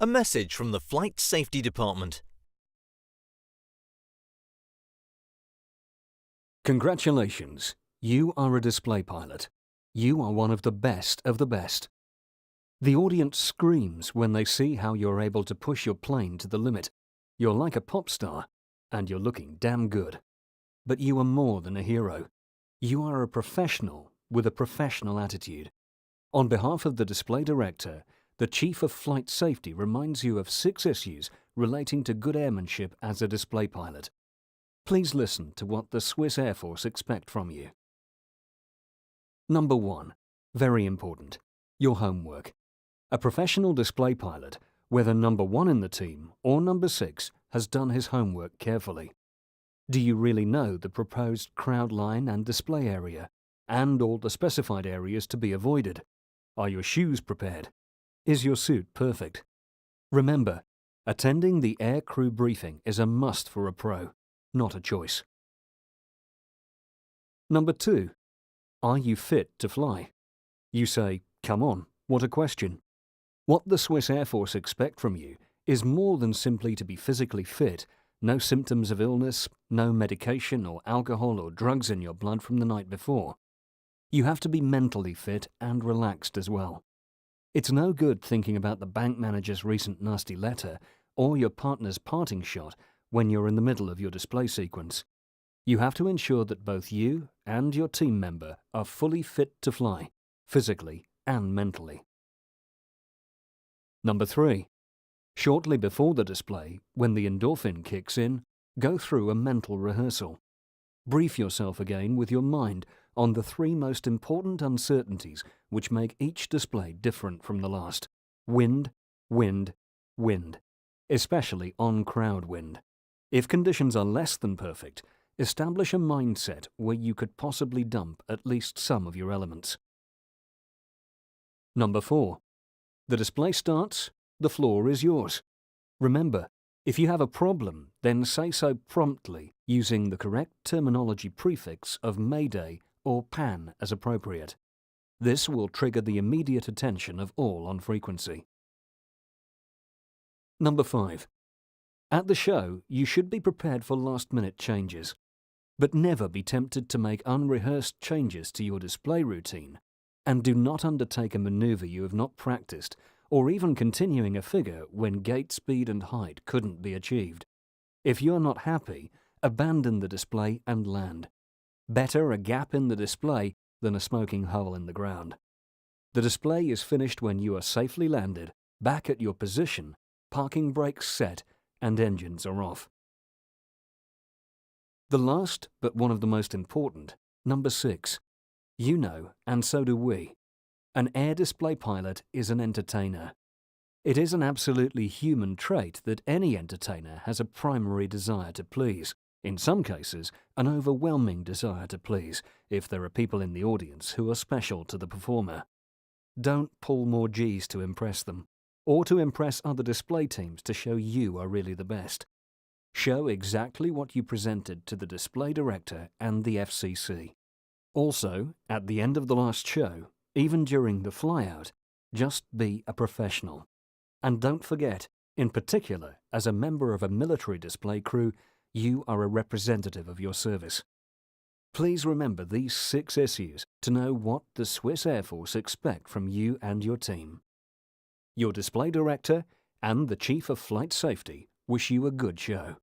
A message from the Flight Safety Department. Congratulations, you are a display pilot. You are one of the best of the best. The audience screams when they see how you're able to push your plane to the limit. You're like a pop star, and you're looking damn good. But you are more than a hero. You are a professional with a professional attitude. On behalf of the display director, the Chief of Flight Safety reminds you of 6 issues relating to good airmanship as a display pilot. Please listen to what the Swiss Air Force expect from you. Number 1. Very important. Your homework. A professional display pilot, whether number 1 in the team or number 6, has done his homework carefully. Do you really know the proposed crowd line and display area, and all the specified areas to be avoided? Are your shoes prepared? Is your suit perfect? Remember, attending the air crew briefing is a must for a pro, not a choice. Number 2. Are you fit to fly? You say, come on, what a question. What the Swiss Air Force expect from you is more than simply to be physically fit, no symptoms of illness, no medication or alcohol or drugs in your blood from the night before. You have to be mentally fit and relaxed as well. It's no good thinking about the bank manager's recent nasty letter or your partner's parting shot when you're in the middle of your display sequence. You have to ensure that both you and your team member are fully fit to fly, physically and mentally. Number 3. Shortly before the display, when the endorphin kicks in, go through a mental rehearsal. Brief yourself again with your mind on the 3 most important uncertainties which make each display different from the last. Wind, wind, wind, especially on-crowd wind. If conditions are less than perfect, establish a mindset where you could possibly dump at least some of your elements. Number 4. The display starts, the floor is yours. Remember, if you have a problem, then say so promptly using the correct terminology prefix of Mayday or PAN as appropriate. This will trigger the immediate attention of all on frequency. Number 5. At the show, you should be prepared for last-minute changes, but never be tempted to make unrehearsed changes to your display routine, and do not undertake a maneuver you have not practiced, or even continuing a figure when gate speed and height couldn't be achieved. If you're not happy, abandon the display and land. Better a gap in the display than a smoking hole in the ground. The display is finished when you are safely landed, back at your position, parking brakes set, and engines are off. The last, but one of the most important, number 6. You know, and so do we. An air display pilot is an entertainer. It is an absolutely human trait that any entertainer has a primary desire to please. In some cases, an overwhelming desire to please, if there are people in the audience who are special to the performer. Don't pull more G's to impress them, or to impress other display teams to show you are really the best. Show exactly what you presented to the display director and the FCC. Also, at the end of the last show, even during the flyout, just be a professional. And don't forget, in particular, as a member of a military display crew, you are a representative of your service. Please remember these 6 issues to know what the Swiss Air Force expect from you and your team. Your display director and the Chief of Flight Safety wish you a good show.